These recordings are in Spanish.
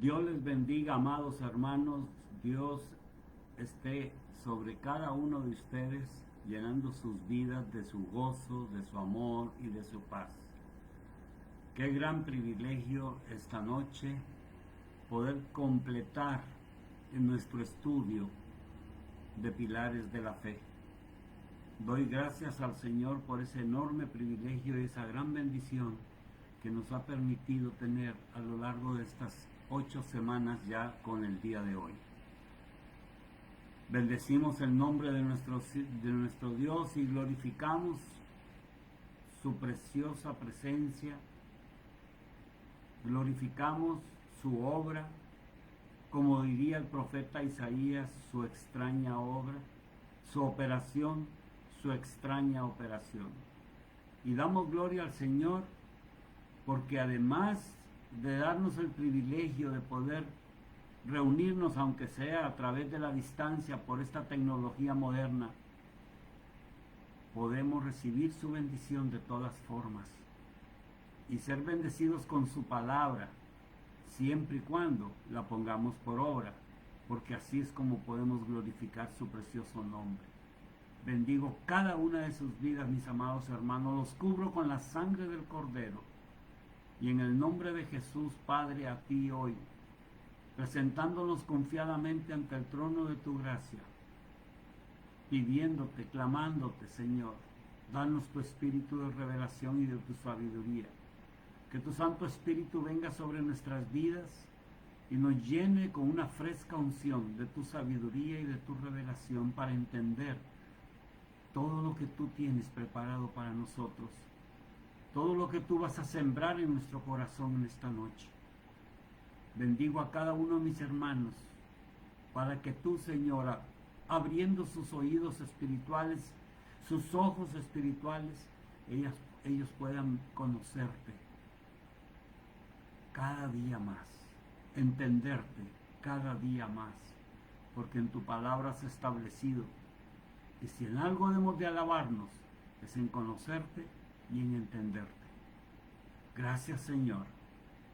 Dios les bendiga, amados hermanos. Dios esté sobre cada uno de ustedes, llenando sus vidas de su gozo, de su amor y de su paz. Qué gran privilegio esta noche poder completar en nuestro estudio de pilares de la fe. Doy gracias al Señor por ese enorme privilegio y esa gran bendición que nos ha permitido tener a lo largo de estas 8 semanas ya con el día de hoy. Bendecimos el nombre de nuestro Dios y glorificamos su preciosa presencia, glorificamos su obra, como diría el profeta Isaías, su extraña obra, su operación, su extraña operación. Y damos gloria al Señor porque además de darnos el privilegio de poder reunirnos, aunque sea a través de la distancia por esta tecnología moderna, podemos recibir su bendición de todas formas y ser bendecidos con su palabra, siempre y cuando la pongamos por obra, porque así es como podemos glorificar su precioso nombre. Bendigo cada una de sus vidas, mis amados hermanos, los cubro con la sangre del Cordero, y en el nombre de Jesús, Padre, a ti hoy, presentándonos confiadamente ante el trono de tu gracia, pidiéndote, clamándote, Señor, danos tu espíritu de revelación y de tu sabiduría. Que tu Santo Espíritu venga sobre nuestras vidas y nos llene con una fresca unción de tu sabiduría y de tu revelación para entender todo lo que tú tienes preparado para nosotros, todo lo que tú vas a sembrar en nuestro corazón en esta noche. Bendigo a cada uno de mis hermanos para que tú, Señora, abriendo sus oídos espirituales, sus ojos espirituales, ellos puedan conocerte cada día más, entenderte cada día más, porque en tu palabra has establecido que si en algo debemos de alabarnos es en conocerte y en entenderte. Gracias, Señor.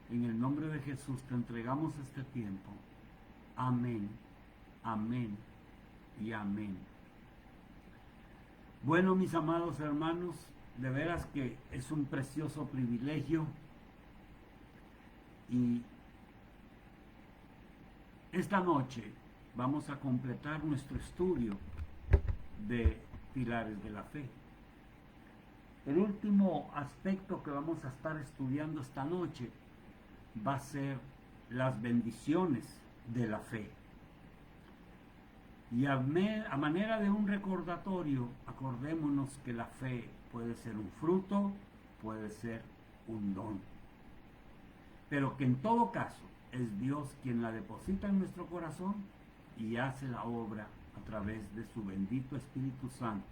En el nombre de Jesús te entregamos este tiempo. Amén, amén y amén. Bueno, mis amados hermanos, de veras que es un precioso privilegio y esta noche vamos a completar nuestro estudio de pilares de la fe. El último aspecto que vamos a estar estudiando esta noche va a ser las bendiciones de la fe. Y a manera de un recordatorio, acordémonos que la fe puede ser un fruto, puede ser un don, pero que en todo caso es Dios quien la deposita en nuestro corazón y hace la obra a través de su bendito Espíritu Santo.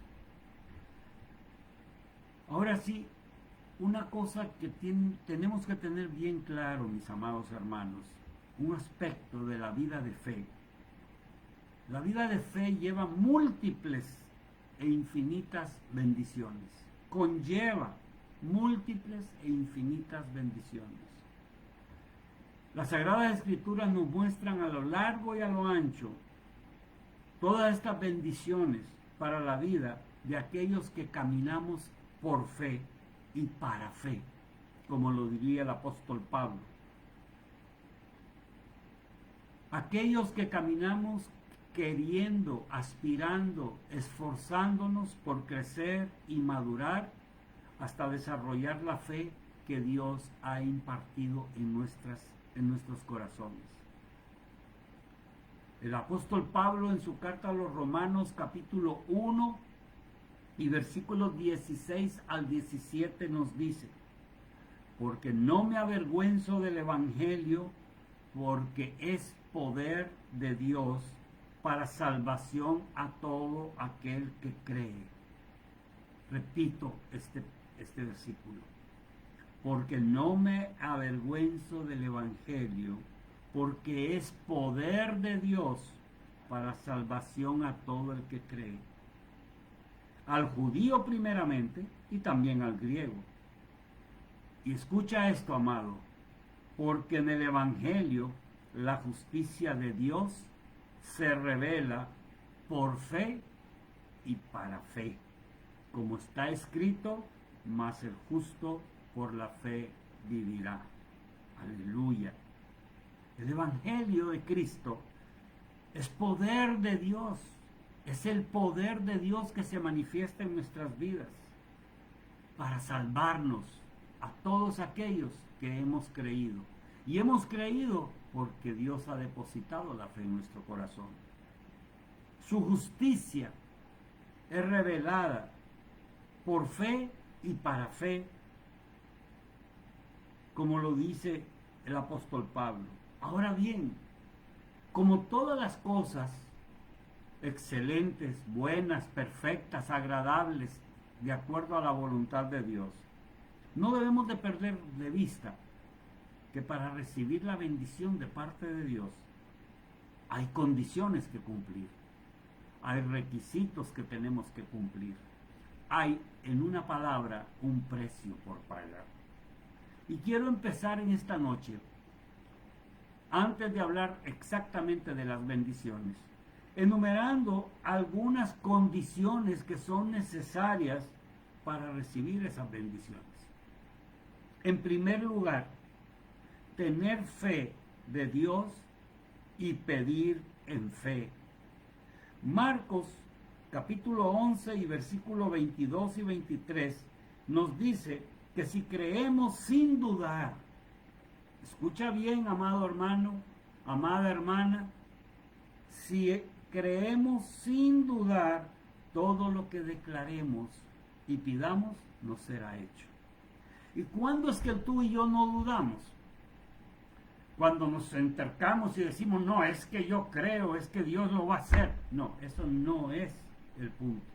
Ahora sí, una cosa que tenemos que tener bien claro, mis amados hermanos, un aspecto de la vida de fe. La vida de fe lleva múltiples e infinitas bendiciones. Conlleva múltiples e infinitas bendiciones. Las Sagradas Escrituras nos muestran a lo largo y a lo ancho todas estas bendiciones para la vida de aquellos que caminamos por fe y para fe, como lo diría el apóstol Pablo. Aquellos que caminamos queriendo, aspirando, esforzándonos por crecer y madurar hasta desarrollar la fe que Dios ha impartido en nuestros corazones. El apóstol Pablo en su carta a los Romanos capítulo 1 y versículos 16 al 17 nos dice: porque no me avergüenzo del evangelio, porque es poder de Dios para salvación a todo aquel que cree. Repito este versículo: porque no me avergüenzo del evangelio, porque es poder de Dios para salvación a todo el que cree, al judío primeramente y también al griego. Y escucha esto, amado, porque en el evangelio la justicia de Dios se revela por fe y para fe, como está escrito, mas el justo por la fe vivirá. Aleluya. El Evangelio de Cristo es poder de Dios, es el poder de Dios que se manifiesta en nuestras vidas para salvarnos a todos aquellos que hemos creído. Y hemos creído porque Dios ha depositado la fe en nuestro corazón. Su justicia es revelada por fe y para fe, como lo dice el apóstol Pablo. Ahora bien, como todas las cosas excelentes, buenas, perfectas, agradables, de acuerdo a la voluntad de Dios, no debemos de perder de vista que para recibir la bendición de parte de Dios hay condiciones que cumplir, hay requisitos que tenemos que cumplir, hay, en una palabra, un precio por pagar. Y quiero empezar en esta noche, antes de hablar exactamente de las bendiciones, enumerando algunas condiciones que son necesarias para recibir esas bendiciones. En primer lugar, tener fe de Dios y pedir en fe. Marcos capítulo 11 y versículo 22 y 23 nos dice que si creemos sin dudar, escucha bien, amado hermano, amada hermana, si creemos sin dudar, todo lo que declaremos y pidamos nos será hecho. ¿Y cuándo es que tú y yo no dudamos? Cuando nos entercamos y decimos, no, es que yo creo, es que Dios lo va a hacer. No, eso no es el punto.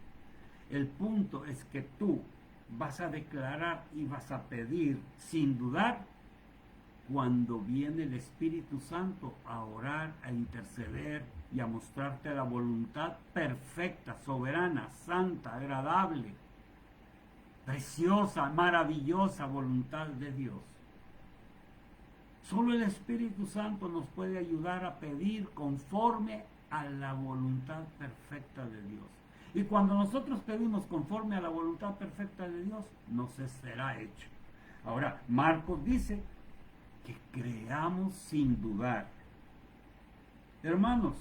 El punto es que tú vas a declarar y vas a pedir sin dudar cuando viene el Espíritu Santo a orar, a interceder y a mostrarte la voluntad perfecta, soberana, santa, agradable, preciosa, maravillosa voluntad de Dios. Solo el Espíritu Santo nos puede ayudar a pedir conforme a la voluntad perfecta de Dios. Y cuando nosotros pedimos conforme a la voluntad perfecta de Dios, nos será hecho. Ahora, Marcos dice que creamos sin dudar. Hermanos,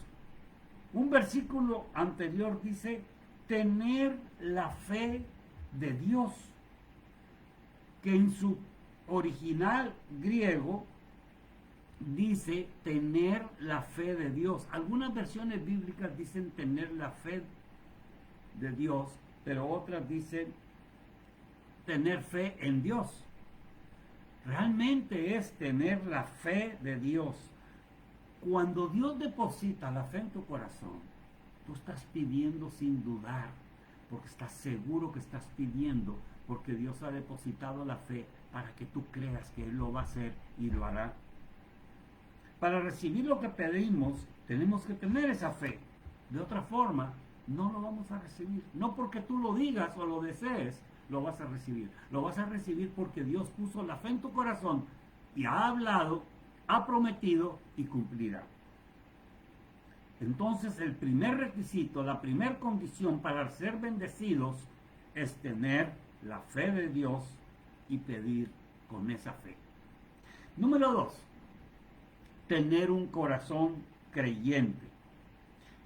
un versículo anterior dice tener la fe de Dios, que en su original griego dice tener la fe de Dios. Algunas versiones bíblicas dicen tener la fe de Dios, pero otras dicen tener fe en Dios. Realmente es tener la fe de Dios. Cuando Dios deposita la fe en tu corazón, tú estás pidiendo sin dudar, porque estás seguro que estás pidiendo, porque Dios ha depositado la fe para que tú creas que Él lo va a hacer y lo hará. Para recibir lo que pedimos, tenemos que tener esa fe. De otra forma, no lo vamos a recibir. No porque tú lo digas o lo desees, lo vas a recibir. Lo vas a recibir porque Dios puso la fe en tu corazón y ha hablado, ha prometido y cumplirá. Entonces, el primer requisito, la primera condición para ser bendecidos es tener la fe de Dios y pedir con esa fe. Número 2, tener un corazón creyente.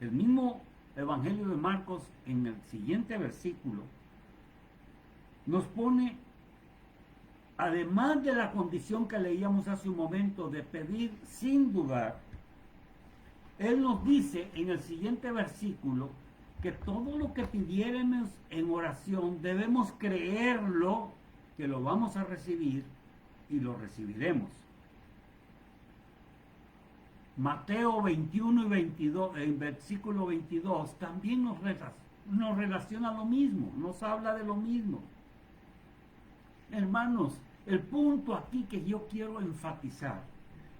El mismo Evangelio de Marcos, en el siguiente versículo, nos pone, además de la condición que leíamos hace un momento de pedir sin dudar, Él nos dice en el siguiente versículo que todo lo que pidiéramos en oración debemos creerlo, que lo vamos a recibir y lo recibiremos. Mateo 21 y 22, en versículo 22, también nos relaciona lo mismo, nos habla de lo mismo. Hermanos, el punto aquí que yo quiero enfatizar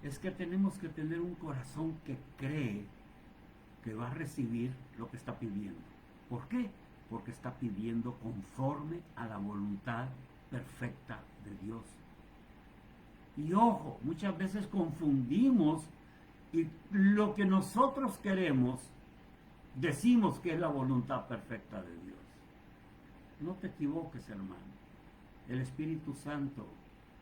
es que tenemos que tener un corazón que cree que va a recibir lo que está pidiendo. ¿Por qué? Porque está pidiendo conforme a la voluntad perfecta de Dios. Y ojo, muchas veces confundimos Y lo que nosotros queremos, decimos que es la voluntad perfecta de Dios. No te equivoques, hermano. El Espíritu Santo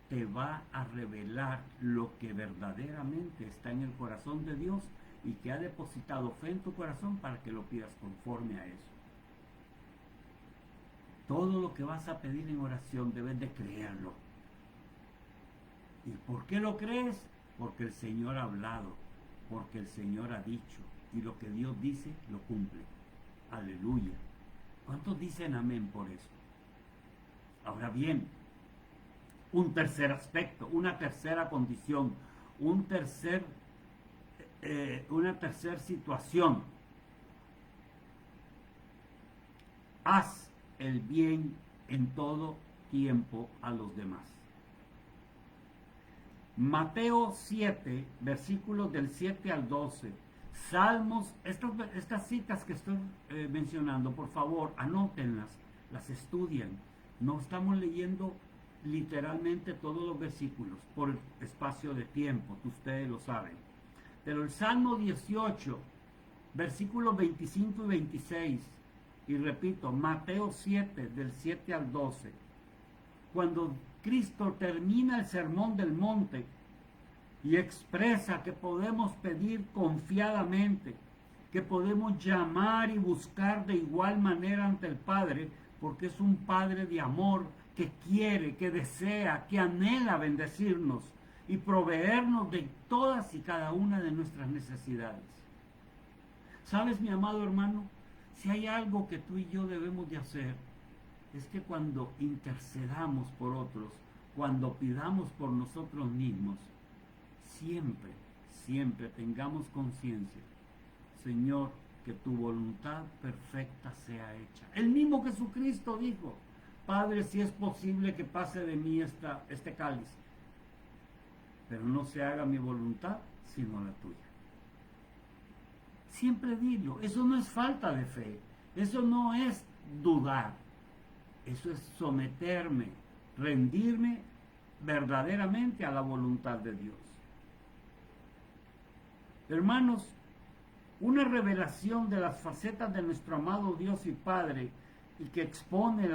te va a revelar lo que verdaderamente está en el corazón de Dios y que ha depositado fe en tu corazón para que lo pidas conforme a eso. Todo lo que vas a pedir en oración debes de creerlo. ¿Y por qué lo crees? Porque el Señor ha hablado, porque el Señor ha dicho, y lo que Dios dice lo cumple. Aleluya. ¿Cuántos dicen amén por eso? Ahora bien, un tercer aspecto, una tercera condición, una tercera situación. Haz el bien en todo tiempo a los demás. Mateo 7, versículos del 7 al 12. Salmos, estas citas que estoy mencionando, por favor, anótenlas, las estudian. No estamos leyendo literalmente todos los versículos por espacio de tiempo, ustedes lo saben. Pero el Salmo 18, versículos 25 y 26, y repito, Mateo 7, del 7 al 12, cuando Cristo termina el sermón del monte y expresa que podemos pedir confiadamente, que podemos llamar y buscar de igual manera ante el Padre, porque es un Padre de amor que quiere, que desea, que anhela bendecirnos y proveernos de todas y cada una de nuestras necesidades. ¿Sabes, mi amado hermano? Si hay algo que tú y yo debemos de hacer, es que cuando intercedamos por otros, cuando pidamos por nosotros mismos, siempre, siempre tengamos conciencia, Señor, que tu voluntad perfecta sea hecha. El mismo Jesucristo dijo, Padre, si es posible que pase de mí este cáliz, pero no se haga mi voluntad, sino la tuya. Siempre dilo, eso no es falta de fe, eso no es dudar, eso es someterme, rendirme verdaderamente a la voluntad de Dios. Hermanos, una revelación de las facetas de nuestro amado Dios y Padre y que expone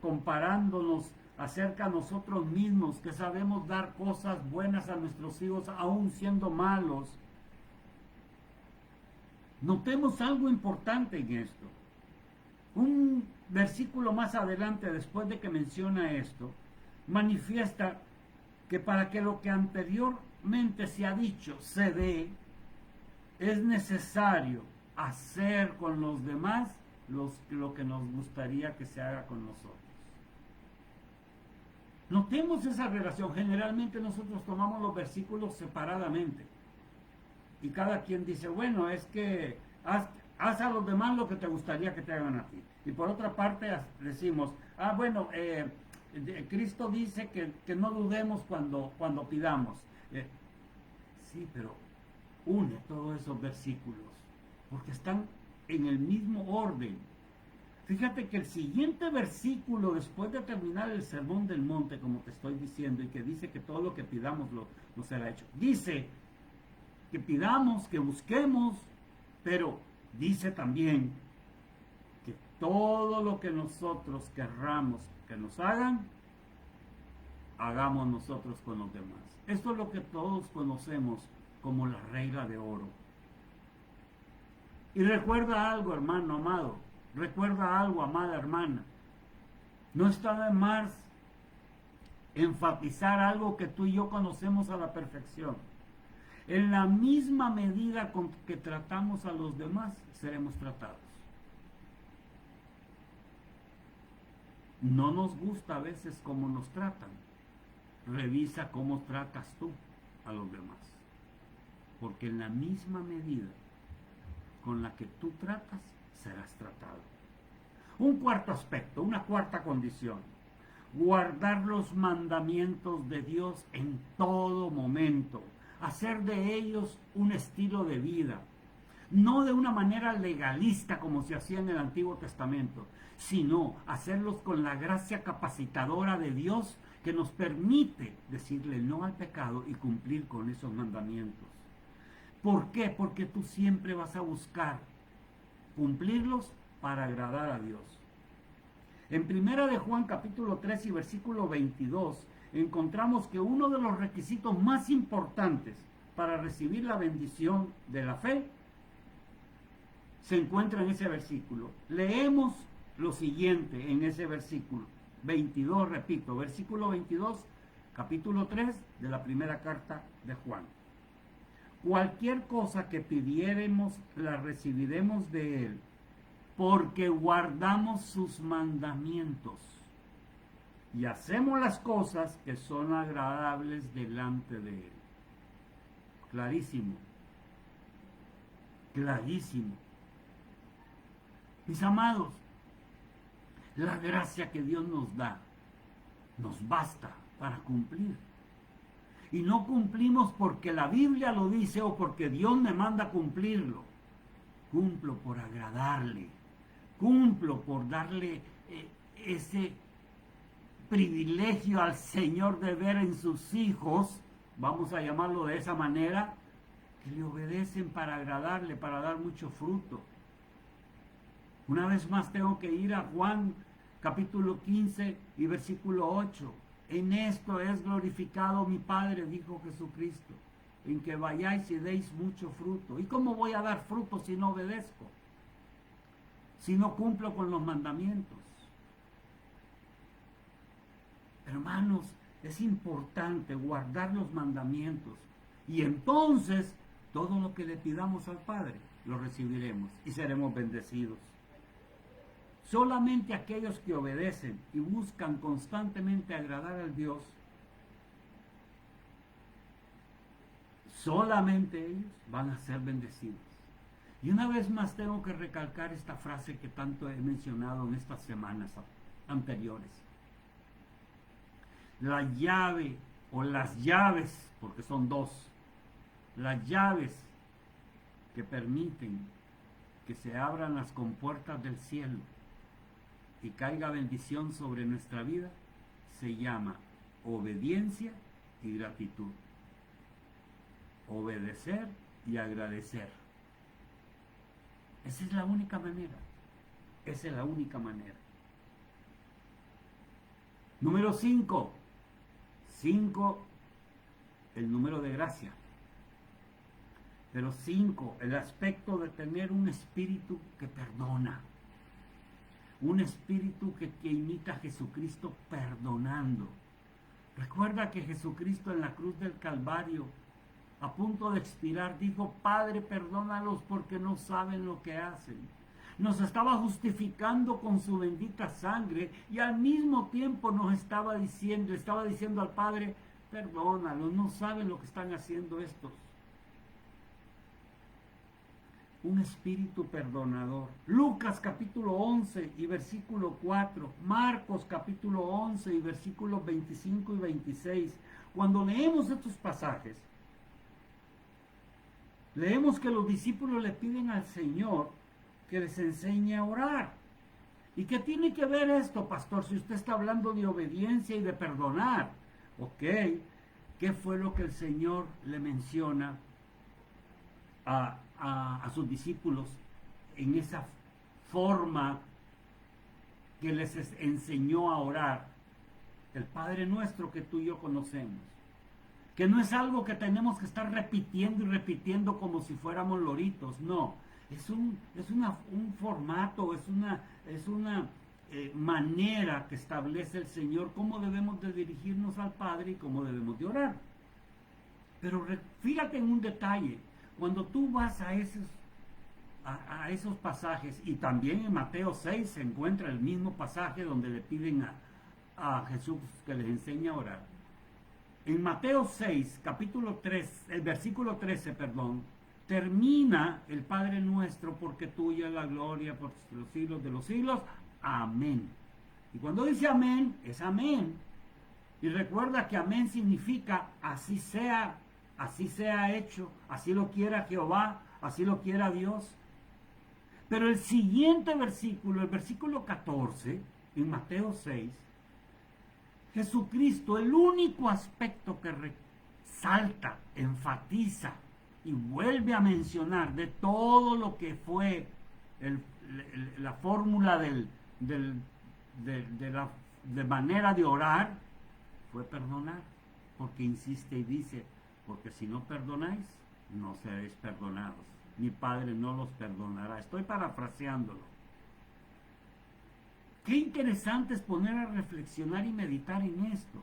comparándonos acerca de nosotros mismos, que sabemos dar cosas buenas a nuestros hijos aún siendo malos. Notemos algo importante en esto. Un versículo más adelante, después de que menciona esto, manifiesta que para que lo que anteriormente se ha dicho se dé, es necesario hacer con los demás lo que nos gustaría que se haga con nosotros. Notemos esa relación. Generalmente nosotros tomamos los versículos separadamente. Y cada quien dice, bueno, es que haz a los demás lo que te gustaría que te hagan a ti. Y por otra parte decimos, Cristo dice que no dudemos cuando pidamos. Sí, pero une todos esos versículos, porque están en el mismo orden. Fíjate que el siguiente versículo, después de terminar el sermón del monte, como te estoy diciendo, y que dice que todo lo que pidamos lo será hecho, dice que pidamos, que busquemos, pero dice también que todo lo que nosotros querramos que nos hagan, hagamos nosotros con los demás. Esto es lo que todos conocemos como la regla de oro. Y recuerda algo, hermano amado, recuerda algo, amada hermana, no está de más enfatizar algo que tú y yo conocemos a la perfección. En la misma medida con que tratamos a los demás, seremos tratados. No nos gusta a veces cómo nos tratan. Revisa cómo tratas tú a los demás. Porque en la misma medida con la que tú tratas, serás tratado. Un cuarto aspecto, una cuarta condición. Guardar los mandamientos de Dios en todo momento. Hacer de ellos un estilo de vida. No de una manera legalista como se hacía en el Antiguo Testamento, sino hacerlos con la gracia capacitadora de Dios que nos permite decirle no al pecado y cumplir con esos mandamientos. ¿Por qué? Porque tú siempre vas a buscar cumplirlos para agradar a Dios. En primera de Juan capítulo 3 y versículo 22 encontramos que uno de los requisitos más importantes para recibir la bendición de la fe se encuentra en ese versículo. Leemos lo siguiente en ese versículo 22, repito, versículo 22, capítulo 3 de la primera carta de Juan. Cualquier cosa que pidiéremos la recibiremos de Él, porque guardamos sus mandamientos y hacemos las cosas que son agradables delante de Él. Clarísimo, clarísimo. Mis amados, la gracia que Dios nos da nos basta para cumplir. Y no cumplimos porque la Biblia lo dice o porque Dios me manda a cumplirlo. Cumplo por agradarle. Cumplo por darle ese privilegio al Señor de ver en sus hijos, vamos a llamarlo de esa manera, que le obedecen para agradarle, para dar mucho fruto. Una vez más tengo que ir a Juan capítulo 15 y versículo 8. En esto es glorificado mi Padre, dijo Jesucristo, en que vayáis y deis mucho fruto. ¿Y cómo voy a dar fruto si no obedezco? Si no cumplo con los mandamientos. Hermanos, es importante guardar los mandamientos. Y entonces, todo lo que le pidamos al Padre, lo recibiremos y seremos bendecidos. Solamente aquellos que obedecen y buscan constantemente agradar al Dios, solamente ellos van a ser bendecidos. Y una vez más tengo que recalcar esta frase que tanto he mencionado en estas semanas anteriores. La llave o las llaves, porque son dos, las llaves que permiten que se abran las compuertas del cielo y caiga bendición sobre nuestra vida, se llama obediencia y gratitud. Obedecer y agradecer. Esa es la única manera. Esa es la única manera. Número 5. 5, el número de gracia. Pero 5, el aspecto de tener un espíritu que perdona. Un espíritu que imita a Jesucristo perdonando. Recuerda que Jesucristo en la cruz del Calvario, a punto de expirar, dijo: Padre, perdónalos porque no saben lo que hacen. Nos estaba justificando con su bendita sangre y al mismo tiempo nos estaba diciendo al Padre: perdónalos, no saben lo que están haciendo estos. Un espíritu perdonador. Lucas capítulo 11 y versículo 4, Marcos capítulo 11 y versículos 25 y 26. Cuando leemos estos pasajes, leemos que los discípulos le piden al Señor que les enseñe a orar. ¿Y qué tiene que ver esto, pastor, si usted está hablando de obediencia y de perdonar? Ok, ¿qué fue lo que el Señor le menciona a sus discípulos en esa forma que les enseñó a orar? El Padre Nuestro que tú y yo conocemos. Que no es algo que tenemos que estar repitiendo y repitiendo como si fuéramos loritos, no. Es un formato, es una manera que establece el Señor cómo debemos de dirigirnos al Padre y cómo debemos de orar. Pero fíjate en un detalle. Cuando tú vas a esos pasajes, y también en Mateo 6 se encuentra el mismo pasaje donde le piden a Jesús que les enseñe a orar. En Mateo 6, capítulo 3, el versículo 13, termina el Padre Nuestro, porque tuya es la gloria por los siglos de los siglos. Amén. Y cuando dice amén, es amén. Y recuerda que amén significa así sea hecho, así lo quiera Jehová, así lo quiera Dios. Pero el siguiente versículo, el versículo 14, en Mateo 6, Jesucristo, el único aspecto que resalta, enfatiza y vuelve a mencionar de todo lo que fue la fórmula de manera de orar, fue perdonar, porque insiste y dice, porque si no perdonáis, no seréis perdonados, mi Padre no los perdonará. Estoy parafraseándolo. Qué interesante es poner a reflexionar y meditar en esto.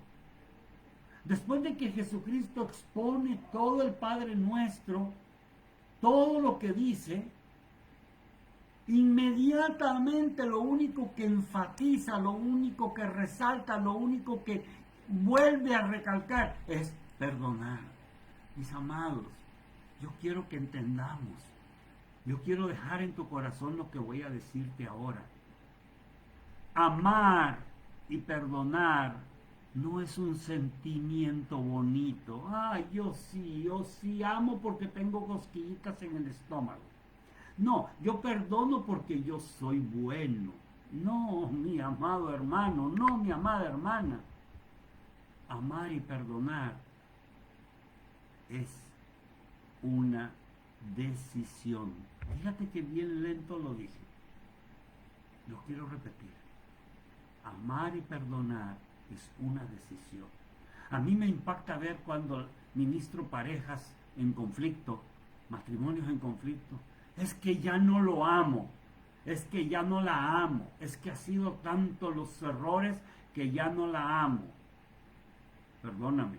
Después de que Jesucristo expone todo el Padre Nuestro, todo lo que dice, inmediatamente lo único que enfatiza, lo único que resalta, lo único que vuelve a recalcar es perdonar. Mis amados, yo quiero que entendamos, yo quiero dejar en tu corazón lo que voy a decirte ahora. Amar y perdonar no es un sentimiento bonito. Ay, yo sí amo porque tengo cosquillitas en el estómago. No, yo perdono porque yo soy bueno. No, mi amado hermano, no, mi amada hermana. Amar y perdonar es una decisión. Fíjate que bien lento lo dije. Lo quiero repetir. Amar y perdonar es una decisión. A mí me impacta ver cuando ministro parejas en conflicto, matrimonios en conflicto. Es que ya no lo amo, es que ya no la amo, es que ha sido tanto los errores que ya no la amo. Perdóname,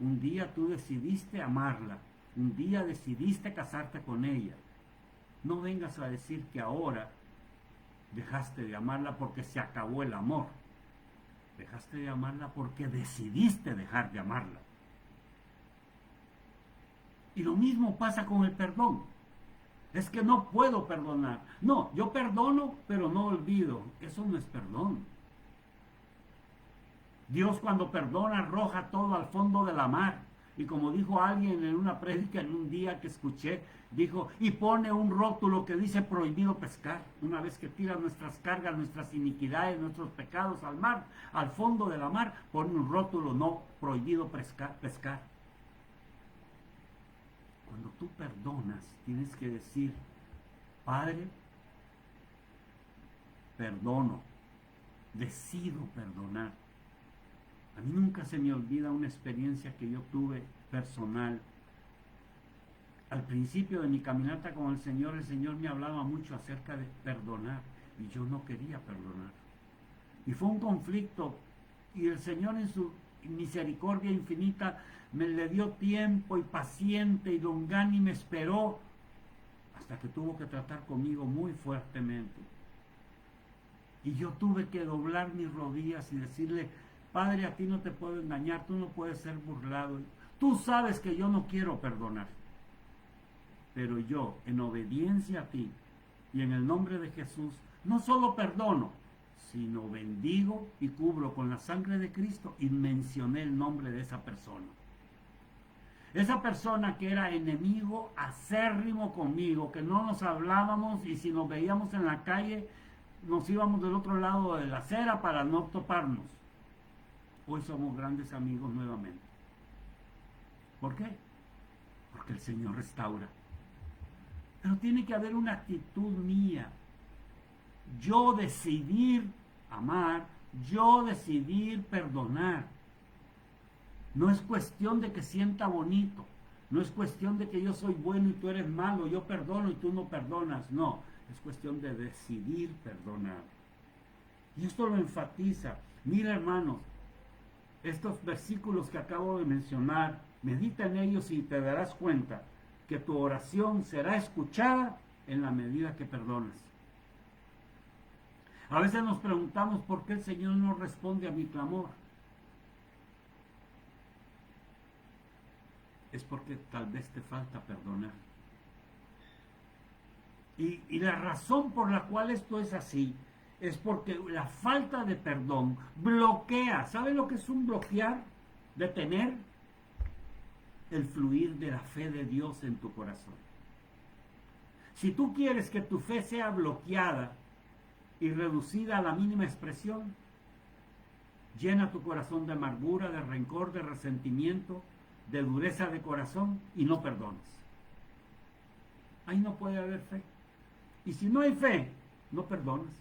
un día tú decidiste amarla, un día decidiste casarte con ella. No vengas a decir que ahora dejaste de amarla porque se acabó el amor. Dejaste de amarla porque decidiste dejar de amarla. Y lo mismo pasa con el perdón. Es que no puedo perdonar. No, yo perdono, pero no olvido. Eso no es perdón. Dios cuando perdona arroja todo al fondo de la mar. Y como dijo alguien en una prédica en un día que escuché, dijo, y pone un rótulo que dice prohibido pescar. Una vez que tira nuestras cargas, nuestras iniquidades, nuestros pecados al mar, al fondo de la mar, pone un rótulo, no, prohibido pescar. Cuando tú perdonas, tienes que decir, Padre, perdono, decido perdonar. A mí nunca se me olvida una experiencia que yo tuve personal. Al principio de mi caminata con el Señor me hablaba mucho acerca de perdonar y yo no quería perdonar. Y fue un conflicto y el Señor en su misericordia infinita me le dio tiempo y paciente y longánime esperó hasta que tuvo que tratar conmigo muy fuertemente. Y yo tuve que doblar mis rodillas y decirle, Padre, a ti no te puedo engañar, tú no puedes ser burlado. Tú sabes que yo no quiero perdonar. Pero yo, en obediencia a ti y en el nombre de Jesús, no solo perdono, sino bendigo y cubro con la sangre de Cristo y mencioné el nombre de esa persona. Esa persona que era enemigo acérrimo conmigo, que no nos hablábamos y si nos veíamos en la calle, nos íbamos del otro lado de la acera para no toparnos. Hoy somos grandes amigos nuevamente. ¿Por qué? Porque el Señor restaura. Pero tiene que haber una actitud mía. Yo decidir amar, yo decidir perdonar. No es cuestión de que sienta bonito. No es cuestión de que yo soy bueno y tú eres malo, yo perdono y tú no perdonas. No, es cuestión de decidir perdonar. Y esto lo enfatiza. Mira, hermanos, estos versículos que acabo de mencionar, medita en ellos y te darás cuenta que tu oración será escuchada en la medida que perdonas. A veces nos preguntamos por qué el Señor no responde a mi clamor. Es porque tal vez te falta perdonar. Y la razón por la cual esto es así es porque la falta de perdón bloquea. ¿Sabe lo que es un bloquear? Detener el fluir de la fe de Dios en tu corazón. Si tú quieres que tu fe sea bloqueada y reducida a la mínima expresión, llena tu corazón de amargura, de rencor, de resentimiento, de dureza de corazón y no perdones. ahí no puede haber fe. Y si no hay fe, no perdonas.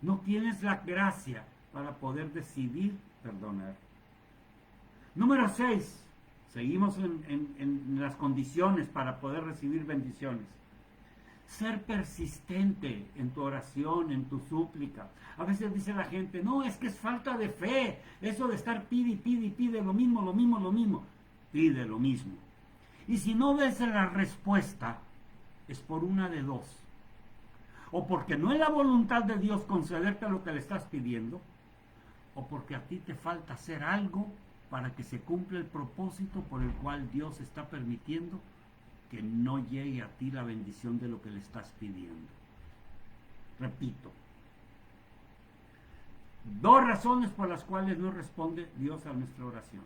No tienes la gracia para poder decidir perdonar. Número 6. Seguimos en las condiciones para poder recibir bendiciones. Ser persistente en tu oración, en tu súplica. A veces dice la gente, no, es que es falta de fe. Eso de estar pide y pide y pide lo mismo. Pide lo mismo. Y si no ves la respuesta, es por una de dos. O porque no es la voluntad de Dios concederte lo que le estás pidiendo, o porque a ti te falta hacer algo para que se cumpla el propósito por el cual Dios está permitiendo que no llegue a ti la bendición de lo que le estás pidiendo. Repito, 2 razones por las cuales no responde Dios a nuestra oración.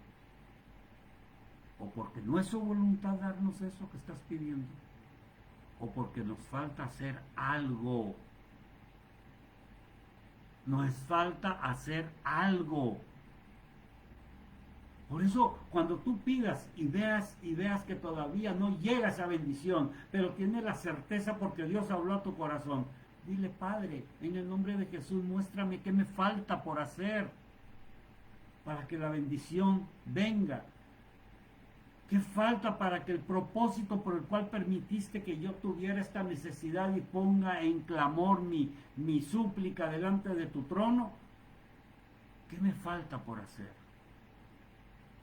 O porque no es su voluntad darnos eso que estás pidiendo, o porque nos falta hacer algo. Nos falta hacer algo. Por eso, cuando tú pidas y veas que todavía no llega esa bendición, pero tienes la certeza porque Dios habló a tu corazón, dile, Padre, en el nombre de Jesús, muéstrame qué me falta por hacer para que la bendición venga. ¿Qué falta para que el propósito por el cual permitiste que yo tuviera esta necesidad y ponga en clamor mi súplica delante de tu trono? ¿Qué me falta por hacer?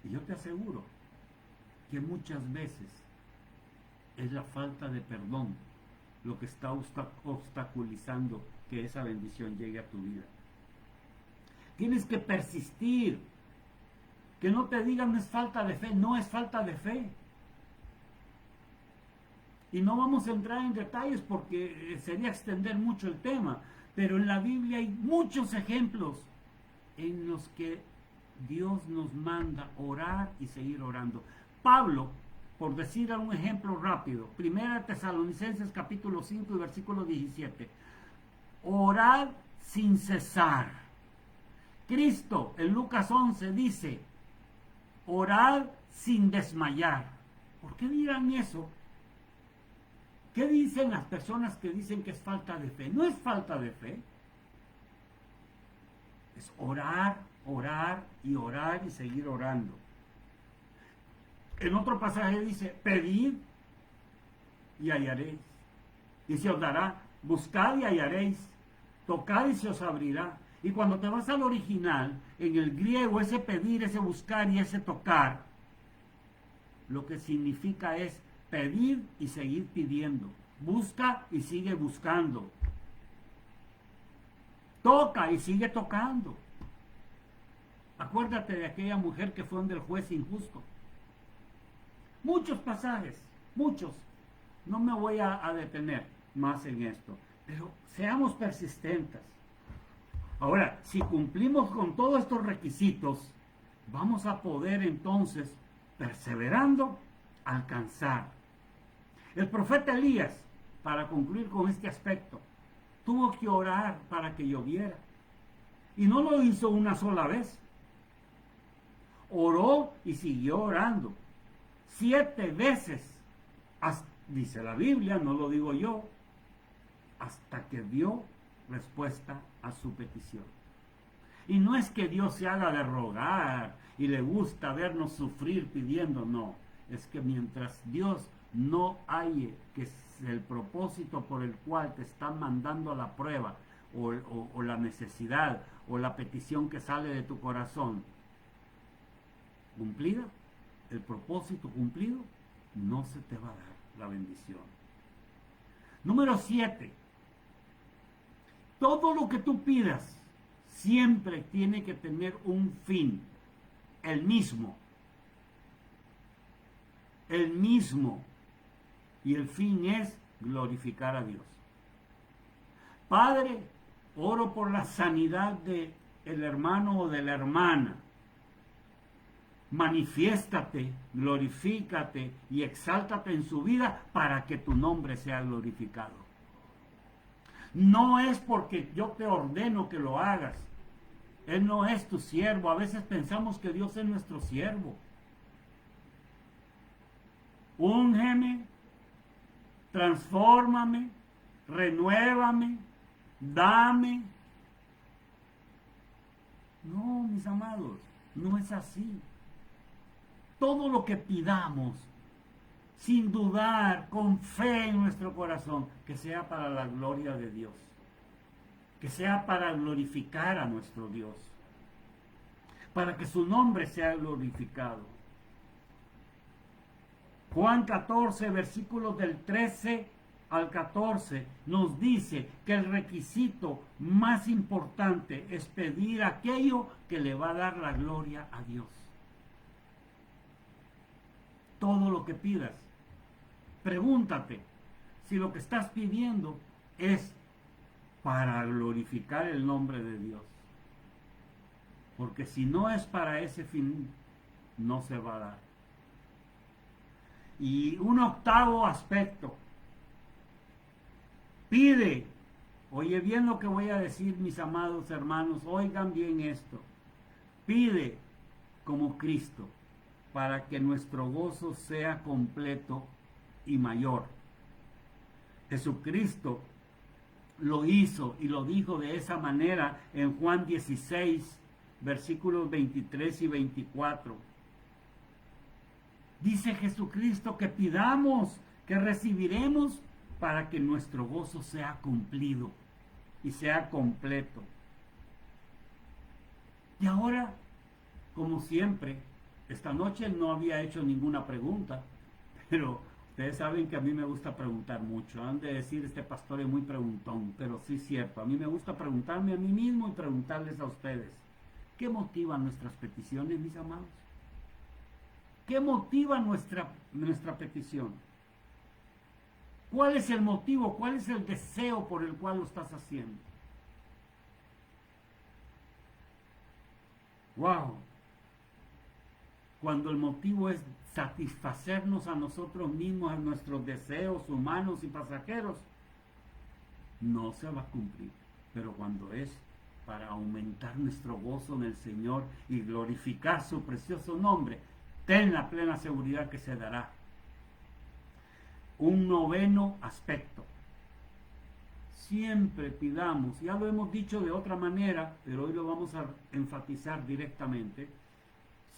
Y yo te aseguro que muchas veces es la falta de perdón lo que está obstaculizando que esa bendición llegue a tu vida. Tienes que persistir. Que no te digan no es falta de fe, no es falta de fe. Y no vamos a entrar en detalles porque sería extender mucho el tema, pero en la Biblia hay muchos ejemplos en los que Dios nos manda orar y seguir orando. Pablo, por decir un ejemplo rápido, 1 Tesalonicenses capítulo 5 y versículo 17, orad sin cesar. Cristo en Lucas 11 dice, orad sin desmayar. ¿Por qué dirán eso? ¿Qué dicen las personas que dicen que es falta de fe? No es falta de fe. Es orar, orar y orar y seguir orando. En otro pasaje dice, pedid y hallaréis. Y se os dará, buscad y hallaréis, tocad y se os abrirá. Y cuando te vas al original, en el griego, ese pedir, ese buscar y ese tocar, lo que significa es pedir y seguir pidiendo. Busca y sigue buscando. Toca y sigue tocando. Acuérdate de aquella mujer que fue donde el juez injusto. Muchos pasajes, muchos. No me voy a detener más en esto, pero seamos persistentes. Ahora, si cumplimos con todos estos requisitos, vamos a poder entonces, perseverando, alcanzar. El profeta Elías, para concluir con este aspecto, tuvo que orar para que lloviera. Y no lo hizo una sola vez. Oró y siguió orando. 7 veces, dice la Biblia, no lo digo yo, hasta que dio respuesta a su petición. Y no es que Dios se haga de rogar y le gusta vernos sufrir pidiendo, no. Es que mientras Dios no halle que es el propósito por el cual te está mandando la prueba o la necesidad o la petición que sale de tu corazón cumplida, el propósito cumplido, no se te va a dar la bendición. Número 7. Todo lo que tú pidas siempre tiene que tener un fin, el mismo. El mismo. Y el fin es glorificar a Dios. Padre, oro por la sanidad del hermano o de la hermana. Manifiéstate, glorifícate y exáltate en su vida para que tu nombre sea glorificado. No es porque yo te ordeno que lo hagas. Él no es tu siervo. A veces pensamos que Dios es nuestro siervo. Úngeme, transfórmame, renuévame, dame. No, mis amados, no es así. Todo lo que pidamos, sin dudar, con fe en nuestro corazón, que sea para la gloria de Dios, que sea para glorificar a nuestro Dios, para que su nombre sea glorificado. Juan 14, versículos del 13 al 14, nos dice que el requisito más importante es pedir aquello que le va a dar la gloria a Dios. Todo lo que pidas, pregúntate si lo que estás pidiendo es para glorificar el nombre de Dios. Porque si no es para ese fin, no se va a dar. Y un octavo aspecto. Pide. Oye bien lo que voy a decir, mis amados hermanos. Oigan bien esto. Pide como Cristo, para que nuestro gozo sea completo y mayor. Jesucristo lo hizo y lo dijo de esa manera en Juan 16, versículos 23 y 24. Dice Jesucristo que pidamos, que recibiremos para que nuestro gozo sea cumplido y sea completo. Y ahora, como siempre, esta noche no había hecho ninguna pregunta, pero ustedes saben que a mí me gusta preguntar mucho. Han de decir, este pastor es muy preguntón, pero sí es cierto. A mí me gusta preguntarme a mí mismo y preguntarles a ustedes. ¿Qué motiva nuestras peticiones, mis amados? ¿Qué motiva nuestra petición? ¿Cuál es el motivo? ¿Cuál es el deseo por el cual lo estás haciendo? ¡Wow! Cuando el motivo es satisfacernos a nosotros mismos, a nuestros deseos humanos y pasajeros, no se va a cumplir. Pero cuando es para aumentar nuestro gozo en el Señor y glorificar su precioso nombre, ten la plena seguridad que se dará. Un noveno aspecto. Siempre pidamos, ya lo hemos dicho de otra manera, pero hoy lo vamos a enfatizar directamente.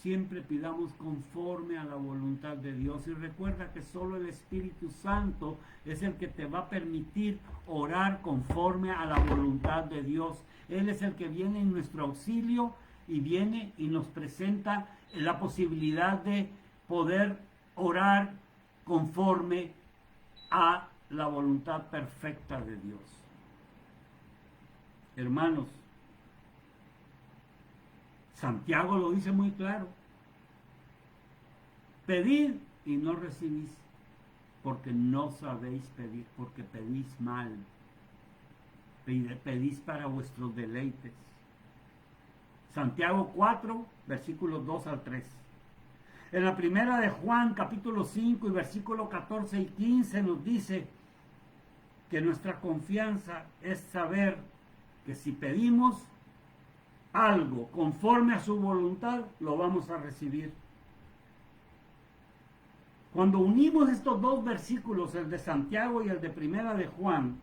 Siempre pidamos conforme a la voluntad de Dios. Y recuerda que solo el Espíritu Santo es el que te va a permitir orar conforme a la voluntad de Dios. Él es el que viene en nuestro auxilio y viene y nos presenta la posibilidad de poder orar conforme a la voluntad perfecta de Dios. Hermanos, Santiago lo dice muy claro. Pedid y no recibís, porque no sabéis pedir, porque pedís mal. Pedís para vuestros deleites. Santiago 4, versículos 2 al 3. En la primera de Juan, capítulo 5 y versículo 14 y 15 nos dice que nuestra confianza es saber que si pedimos algo conforme a su voluntad, lo vamos a recibir. Cuando unimos estos dos versículos, el de Santiago y el de primera de Juan,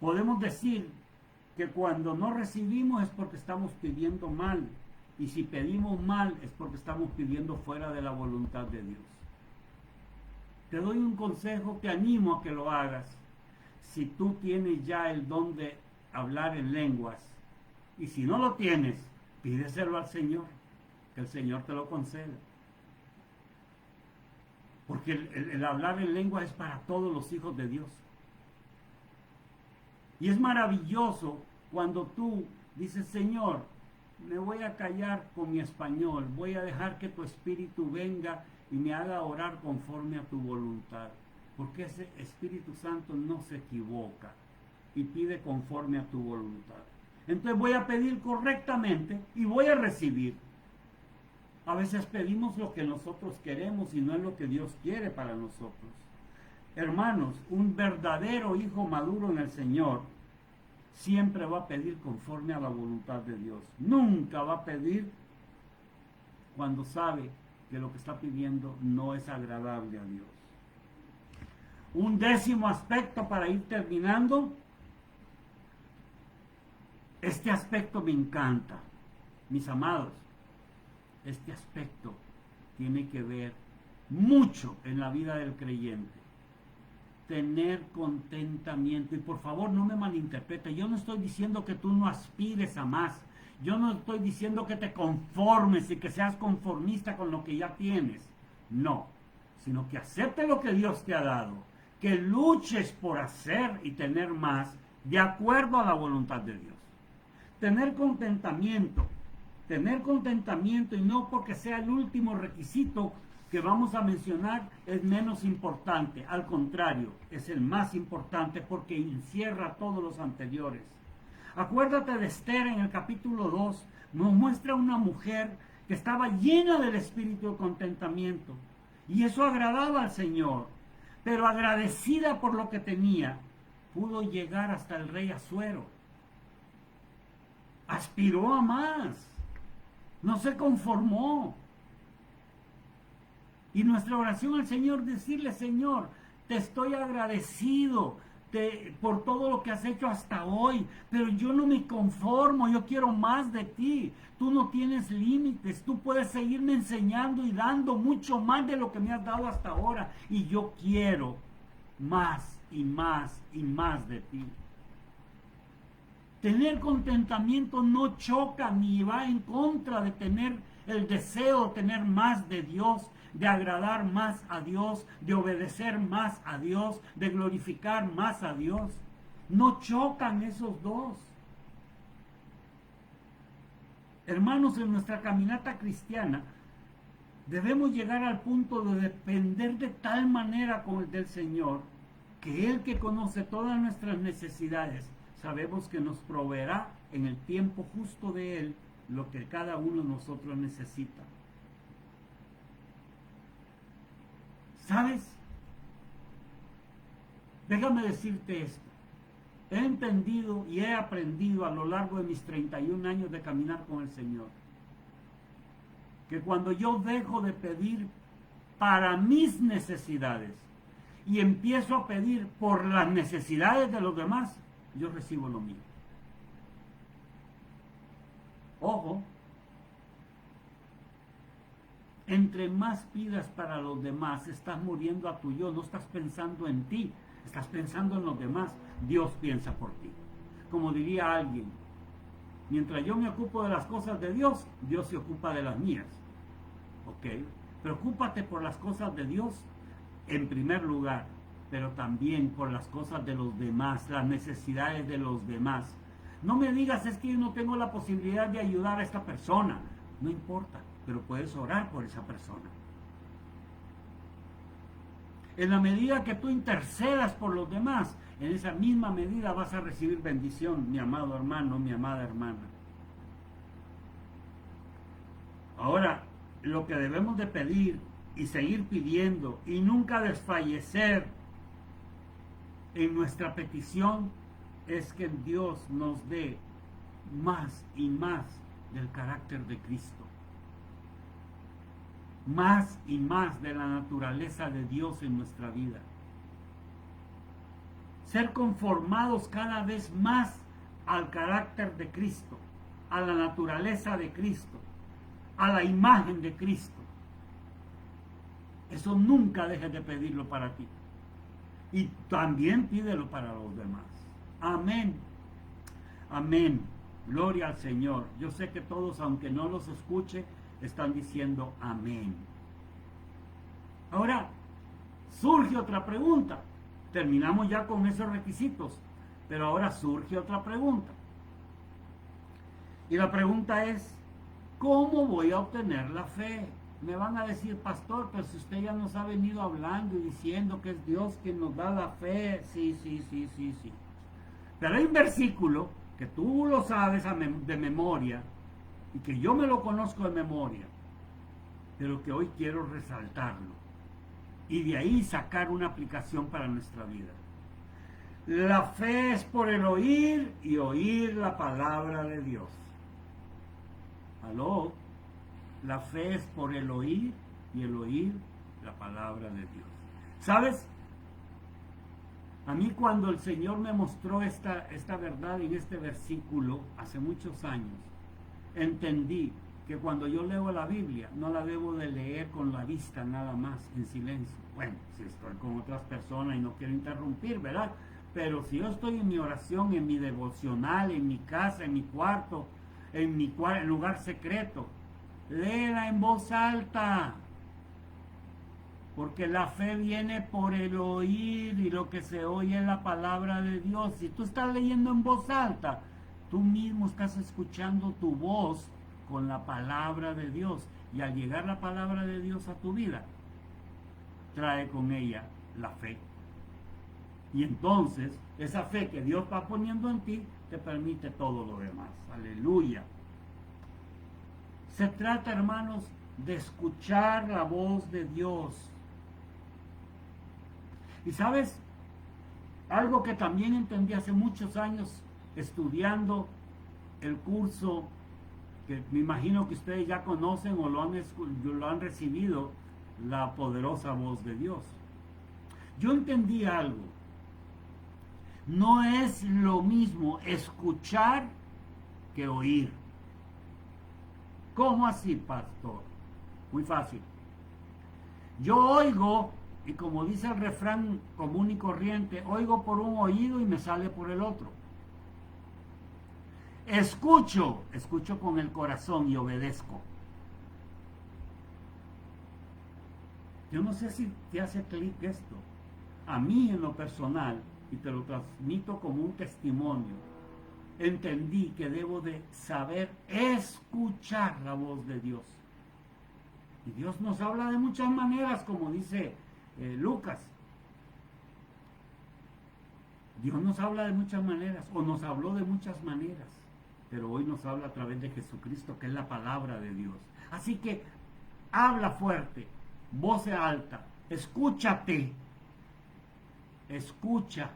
podemos decir que cuando no recibimos es porque estamos pidiendo mal, y si pedimos mal es porque estamos pidiendo fuera de la voluntad de Dios. Te doy un consejo, te animo a que lo hagas. Si tú tienes ya el don de hablar en lenguas, y si no lo tienes, pídeselo al Señor, que el Señor te lo conceda. Porque el hablar en lenguas es para todos los hijos de Dios. Y es maravilloso cuando tú dices, Señor, me voy a callar con mi español, voy a dejar que tu Espíritu venga y me haga orar conforme a tu voluntad. Porque ese Espíritu Santo no se equivoca y pide conforme a tu voluntad. Entonces voy a pedir correctamente y voy a recibir. A veces pedimos lo que nosotros queremos y no es lo que Dios quiere para nosotros. Hermanos, un verdadero hijo maduro en el Señor siempre va a pedir conforme a la voluntad de Dios. Nunca va a pedir cuando sabe que lo que está pidiendo no es agradable a Dios. Un décimo aspecto para ir terminando. Este aspecto me encanta, mis amados. Este aspecto tiene que ver mucho en la vida del creyente. Tener contentamiento. Y por favor, no me malinterprete. Yo no estoy diciendo que tú no aspires a más. Yo no estoy diciendo que te conformes y que seas conformista con lo que ya tienes. No. Sino que acepte lo que Dios te ha dado. Que luches por hacer y tener más de acuerdo a la voluntad de Dios. Tener contentamiento y no porque sea el último requisito que vamos a mencionar es menos importante. Al contrario, es el más importante porque encierra todos los anteriores. Acuérdate de Esther en el capítulo 2, nos muestra una mujer que estaba llena del espíritu de contentamiento y eso agradaba al Señor, pero agradecida por lo que tenía, pudo llegar hasta el rey Asuero. Aspiró a más, no se conformó. Y nuestra oración al Señor, decirle: Señor, te estoy agradecido por todo lo que has hecho hasta hoy, pero yo no me conformo, yo quiero más de ti. Tú no tienes límites, tú puedes seguirme enseñando y dando mucho más de lo que me has dado hasta ahora, y yo quiero más y más y más de ti. Tener contentamiento no choca ni va en contra de tener el deseo de tener más de Dios, de agradar más a Dios, de obedecer más a Dios, de glorificar más a Dios. No chocan esos dos. Hermanos, en nuestra caminata cristiana debemos llegar al punto de depender de tal manera del Señor, que Él, que conoce todas nuestras necesidades, sabemos que nos proveerá en el tiempo justo de Él lo que cada uno de nosotros necesita. ¿Sabes? Déjame decirte esto. He entendido y he aprendido a lo largo de mis 31 años de caminar con el Señor, que cuando yo dejo de pedir para mis necesidades y empiezo a pedir por las necesidades de los demás, yo recibo lo mío. Ojo, entre más pidas para los demás, estás muriendo a tu yo, no estás pensando en ti, estás pensando en los demás. Dios piensa por ti. Como diría alguien, mientras yo me ocupo de las cosas de Dios, Dios se ocupa de las mías. ¿Ok? Preocúpate por las cosas de Dios en primer lugar, pero también por las cosas de los demás, las necesidades de los demás. No me digas: es que yo no tengo la posibilidad de ayudar a esta persona. No importa, pero puedes orar por esa persona. En la medida que tú intercedas por los demás, en esa misma medida vas a recibir bendición, mi amado hermano, mi amada hermana. Ahora, lo que debemos de pedir y seguir pidiendo y nunca desfallecer en nuestra petición es que Dios nos dé más y más del carácter de Cristo, más y más de la naturaleza de Dios en nuestra vida. Ser conformados cada vez más al carácter de Cristo, a la naturaleza de Cristo, a la imagen de Cristo. Eso nunca dejes de pedirlo para ti. Y también pídelo para los demás. Amén. Amén. Gloria al Señor. Yo sé que todos, aunque no los escuche, están diciendo amén. Ahora, surge otra pregunta. Terminamos ya con esos requisitos, pero ahora surge otra pregunta. Y la pregunta es: ¿cómo voy a obtener la fe? Me van a decir: pastor, pero si usted ya nos ha venido hablando y diciendo que es Dios quien nos da la fe. Sí. Pero hay un versículo que tú lo sabes de memoria y que yo me lo conozco de memoria, pero que hoy quiero resaltarlo y de ahí sacar una aplicación para nuestra vida. La fe es por el oír y oír la palabra de Dios. ¿Aló? La fe es por el oír y el oír la palabra de Dios. ¿Sabes? A mí cuando el Señor me mostró esta verdad en este versículo hace muchos años, entendí que cuando yo leo la Biblia no la debo de leer con la vista nada más, en silencio. Bueno, si estoy con otras personas y no quiero interrumpir, ¿verdad? Pero si yo estoy en mi oración, en mi devocional, en mi casa, en mi cuarto, en mi lugar secreto, léela en voz alta. Porque la fe viene por el oír y lo que se oye es la palabra de Dios. Si tú estás leyendo en voz alta, tú mismo estás escuchando tu voz con la palabra de Dios. Y al llegar la palabra de Dios a tu vida, trae con ella la fe. Y entonces, esa fe que Dios va poniendo en ti, te permite todo lo demás. Aleluya. Se trata, hermanos, de escuchar la voz de Dios. Y sabes, algo que también entendí hace muchos años estudiando el curso que me imagino que ustedes ya conocen o lo han recibido, la poderosa voz de Dios. Yo entendí algo. No es lo mismo escuchar que oír. ¿Cómo así, pastor? Muy fácil. Yo oigo, y como dice el refrán común y corriente, oigo por un oído y me sale por el otro. Escucho con el corazón y obedezco. Yo no sé si te hace clic esto. A mí en lo personal, y te lo transmito como un testimonio, entendí que debo de saber escuchar la voz de Dios. Y Dios nos habla de muchas maneras, como dice Lucas. Dios nos habla de muchas maneras, o nos habló de muchas maneras, pero hoy nos habla a través de Jesucristo, que es la palabra de Dios. Así que habla fuerte, voz alta, escúchate, escucha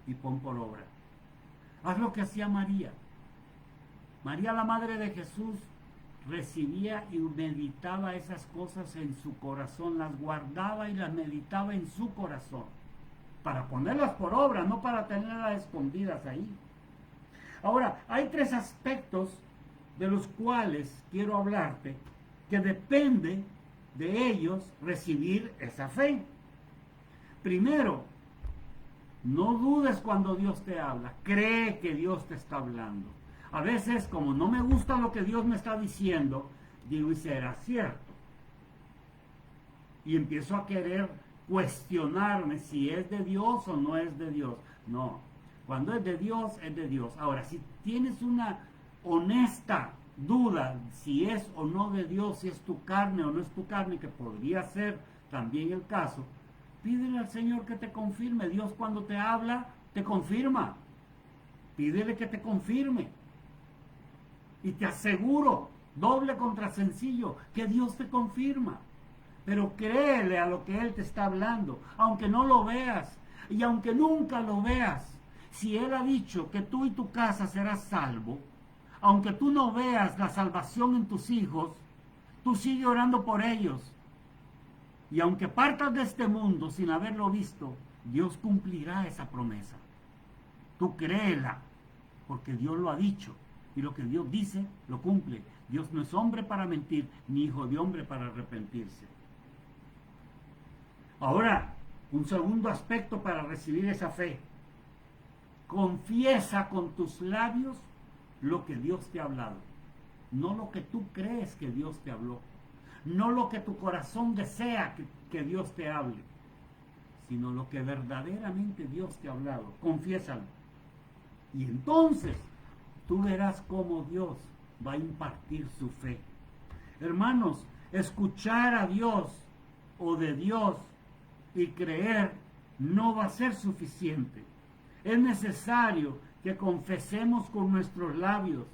y pon por obra. Haz lo que hacía María. María, la madre de Jesús, recibía y meditaba esas cosas en su corazón, las guardaba y las meditaba en su corazón, para ponerlas por obra, no para tenerlas escondidas ahí. Ahora, hay 3 aspectos de los cuales quiero hablarte, que depende de ellos recibir esa fe. Primero, no dudes cuando Dios te habla, cree que Dios te está hablando. A veces, como no me gusta lo que Dios me está diciendo, digo, ¿y será cierto? Y empiezo a querer cuestionarme si es de Dios o no es de Dios. No, cuando es de Dios, es de Dios. Ahora, si tienes una honesta duda si es o no de Dios, si es tu carne o no es tu carne, que podría ser también el caso, pídele al Señor que te confirme. Dios cuando te habla, te confirma. Pídele que te confirme. Y te aseguro, doble contra sencillo, que Dios te confirma. Pero créele a lo que Él te está hablando, aunque no lo veas y aunque nunca lo veas. Si Él ha dicho que tú y tu casa serás salvo, aunque tú no veas la salvación en tus hijos, tú sigue orando por ellos. Y aunque partas de este mundo sin haberlo visto, Dios cumplirá esa promesa. Tú créela, porque Dios lo ha dicho. Y lo que Dios dice, lo cumple. Dios no es hombre para mentir, ni hijo de hombre para arrepentirse. Ahora, un segundo aspecto para recibir esa fe. Confiesa con tus labios lo que Dios te ha hablado. No lo que tú crees que Dios te habló. No lo que tu corazón desea que Dios te hable, sino lo que verdaderamente Dios te ha hablado. Confiésalo. Y entonces tú verás cómo Dios va a impartir su fe. Hermanos, escuchar a Dios o de Dios y creer no va a ser suficiente. Es necesario que confesemos con nuestros labios.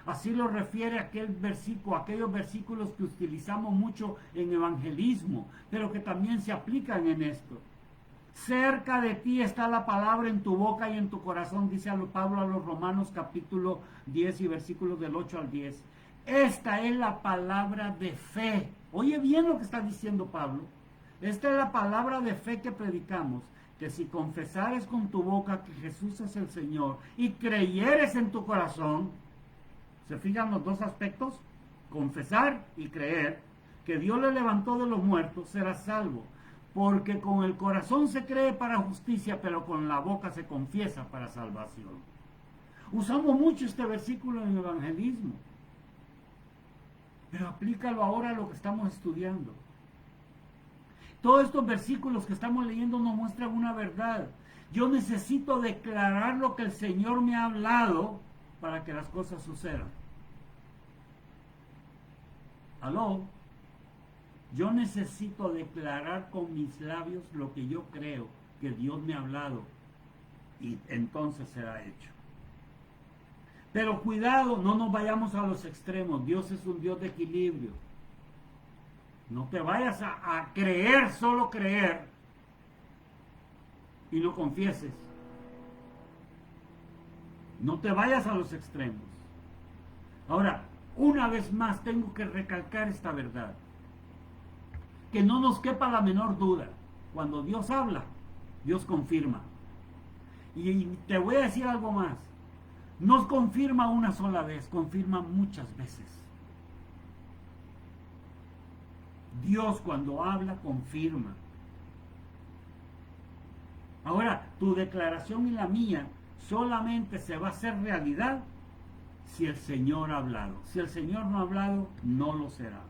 Así lo refiere aquel versículo, aquellos versículos que utilizamos mucho en evangelismo, pero que también se aplican en esto. Cerca de ti está la palabra en tu boca y en tu corazón, dice Pablo a los Romanos capítulo 10 y versículos del 8 al 10. Esta es la palabra de fe Oye bien lo que está diciendo Pablo. Esta es la palabra de fe que predicamos, que si confesares con tu boca que Jesús es el Señor y creyeres en tu corazón, ¿se fijan los dos aspectos? Confesar y creer que Dios le levantó de los muertos, serás salvo. Porque con el corazón se cree para justicia, pero con la boca se confiesa para salvación. Usamos mucho este versículo en el evangelismo, pero aplícalo ahora a lo que estamos estudiando. Todos estos versículos que estamos leyendo nos muestran una verdad. Yo necesito declarar lo que el Señor me ha hablado para que las cosas sucedan. ¿Aló? Yo necesito declarar con mis labios lo que yo creo que Dios me ha hablado y entonces será hecho. Pero cuidado, no nos vayamos a los extremos. Dios es un Dios de equilibrio. No te vayas a creer, solo creer, y no confieses. No te vayas a los extremos. Ahora, una vez más tengo que recalcar esta verdad. Que no nos quepa la menor duda. Cuando Dios habla, Dios confirma. Y te voy a decir algo más. No confirma una sola vez, confirma muchas veces. Dios cuando habla, confirma. Ahora, tu declaración y la mía solamente se va a hacer realidad si el Señor ha hablado. Si el Señor no ha hablado, no lo será.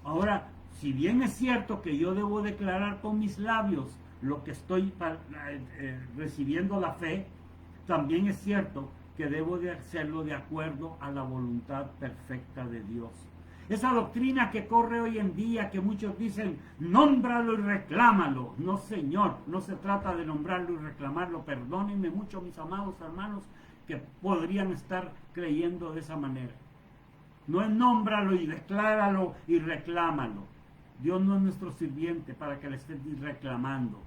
Ahora, si bien es cierto que yo debo declarar con mis labios lo que estoy recibiendo la fe, también es cierto que debo de hacerlo de acuerdo a la voluntad perfecta de Dios. Esa doctrina que corre hoy en día, que muchos dicen, nómbralo y reclámalo. No, Señor, no se trata de nombrarlo y reclamarlo. Perdónenme mucho, mis amados hermanos, que podrían estar creyendo de esa manera. No es nómbralo y decláralo y reclámalo. Dios no es nuestro sirviente para que le estés reclamando.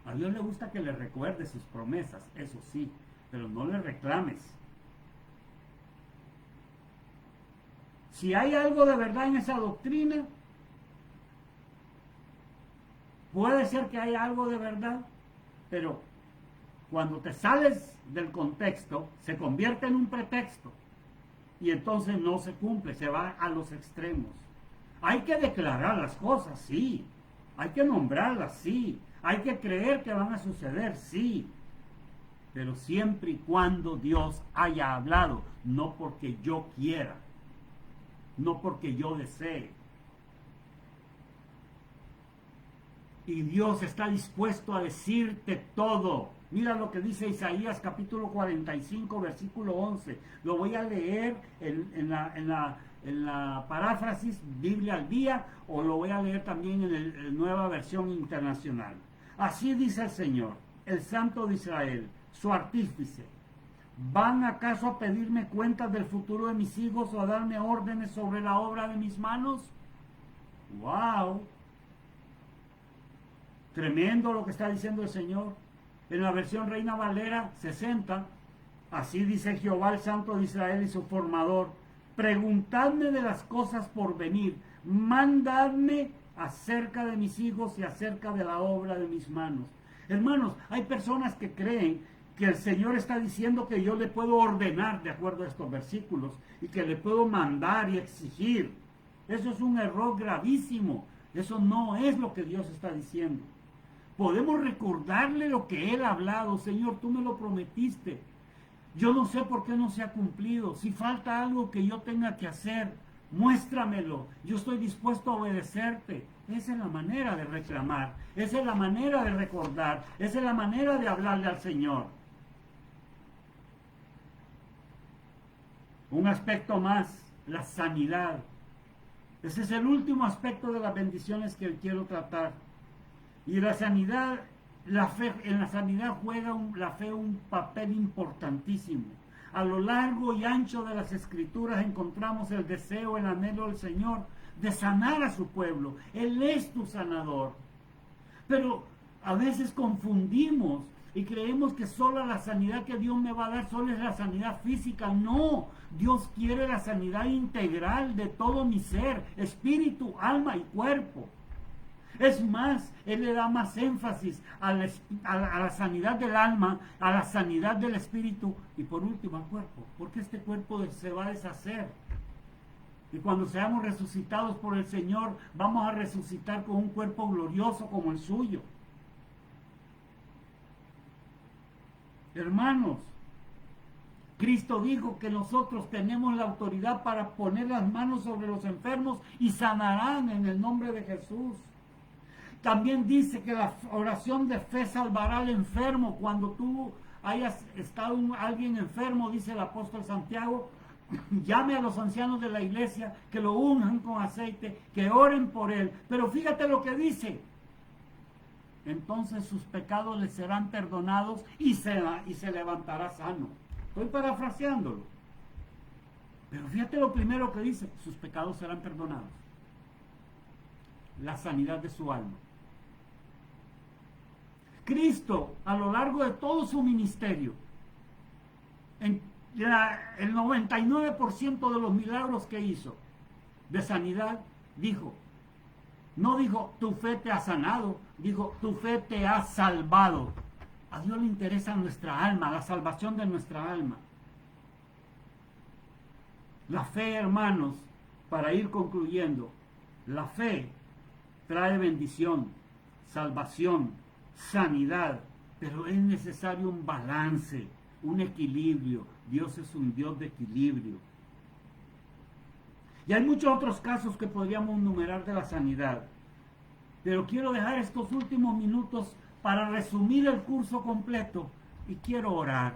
A Dios le gusta que le recuerde sus promesas, eso sí, pero no le reclames. Si hay algo de verdad en esa doctrina, puede ser que haya algo de verdad, pero cuando te sales del contexto, se convierte en un pretexto y entonces no se cumple, se va a los extremos. Hay que declarar las cosas, sí. Hay que nombrarlas, sí. Hay que creer que van a suceder, sí. Pero siempre y cuando Dios haya hablado, no porque yo quiera, no porque yo desee. Y Dios está dispuesto a decirte todo. Mira lo que dice Isaías capítulo 45, versículo 11. Lo voy a leer en la paráfrasis Biblia al día, o lo voy a leer también en la nueva versión internacional. Así dice el Señor, el Santo de Israel, su artífice. ¿Van acaso a pedirme cuentas del futuro de mis hijos o a darme órdenes sobre la obra de mis manos? ¡Wow! Tremendo lo que está diciendo el Señor. En la versión Reina Valera 60, así dice Jehová, el Santo de Israel y su formador: preguntadme de las cosas por venir, mandadme acerca de mis hijos y acerca de la obra de mis manos. Hermanos, hay personas que creen que el Señor está diciendo que yo le puedo ordenar de acuerdo a estos versículos y que le puedo mandar y exigir. Eso es un error gravísimo. Eso no es lo que Dios está diciendo. Podemos recordarle lo que Él ha hablado. Señor, tú me lo prometiste. Yo no sé por qué no se ha cumplido. Si falta algo que yo tenga que hacer, muéstramelo. Yo estoy dispuesto a obedecerte. Esa es la manera de reclamar. Esa es la manera de recordar. Esa es la manera de hablarle al Señor. Un aspecto más, la sanidad. Ese es el último aspecto de las bendiciones que quiero tratar. Y la sanidad, la fe, en la sanidad juega la fe un papel importantísimo. A lo largo y ancho de las Escrituras encontramos el deseo, el anhelo del Señor de sanar a su pueblo. Él es tu sanador. Pero a veces confundimos y creemos que solo la sanidad que Dios me va a dar solo es la sanidad física. No, Dios quiere la sanidad integral de todo mi ser, espíritu, alma y cuerpo. Es más, Él le da más énfasis a la sanidad del alma, a la sanidad del espíritu y por último al cuerpo, porque este cuerpo se va a deshacer. Y cuando seamos resucitados por el Señor, vamos a resucitar con un cuerpo glorioso como el suyo. Hermanos, Cristo dijo que nosotros tenemos la autoridad para poner las manos sobre los enfermos y sanarán en el nombre de Jesús. También dice que la oración de fe salvará al enfermo. Cuando tú hayas estado alguien enfermo, dice el apóstol Santiago, llame a los ancianos de la iglesia, que lo unjan con aceite, que oren por él. Pero fíjate lo que dice. Entonces sus pecados le serán perdonados y se levantará sano. Estoy parafraseándolo. Pero fíjate lo primero que dice, sus pecados serán perdonados. La sanidad de su alma. Cristo, a lo largo de todo su ministerio, el 99% de los milagros que hizo de sanidad, no dijo, tu fe te ha sanado, dijo, tu fe te ha salvado. A Dios le interesa nuestra alma, la salvación de nuestra alma. La fe, hermanos, para ir concluyendo, la fe trae bendición, salvación, sanidad, pero es necesario un balance, un equilibrio. Dios es un Dios de equilibrio. Y hay muchos otros casos que podríamos enumerar de la sanidad, pero quiero dejar estos últimos minutos para resumir el curso completo y quiero orar.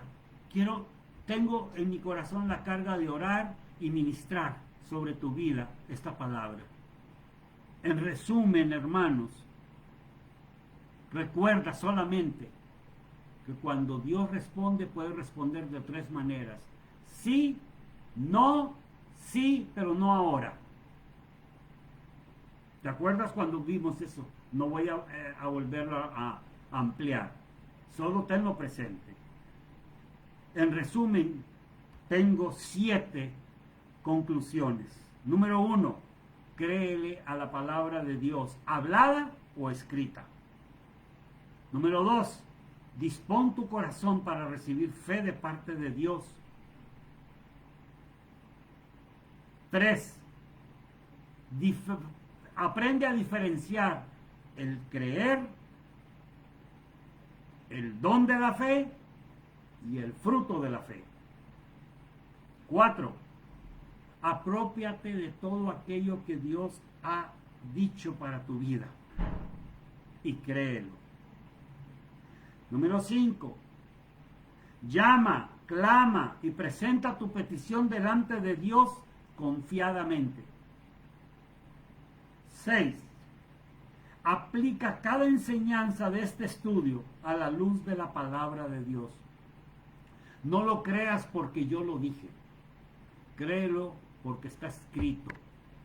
Tengo en mi corazón la carga de orar y ministrar sobre tu vida esta palabra. En resumen, hermanos, recuerda solamente que cuando Dios responde, puede responder de tres maneras. Sí, no, sí, pero no ahora. ¿Te acuerdas cuando vimos eso? No voy a volverlo a ampliar. Solo tenlo presente. En resumen, tengo 7 conclusiones. Número 1, créele a la palabra de Dios, hablada o escrita. Número 2, dispón tu corazón para recibir fe de parte de Dios. 3, aprende a diferenciar el creer, el don de la fe y el fruto de la fe. 4, aprópiate de todo aquello que Dios ha dicho para tu vida y créelo. Número 5, llama, clama y presenta tu petición delante de Dios confiadamente. 6, aplica cada enseñanza de este estudio a la luz de la palabra de Dios. No lo creas porque yo lo dije. Créelo porque está escrito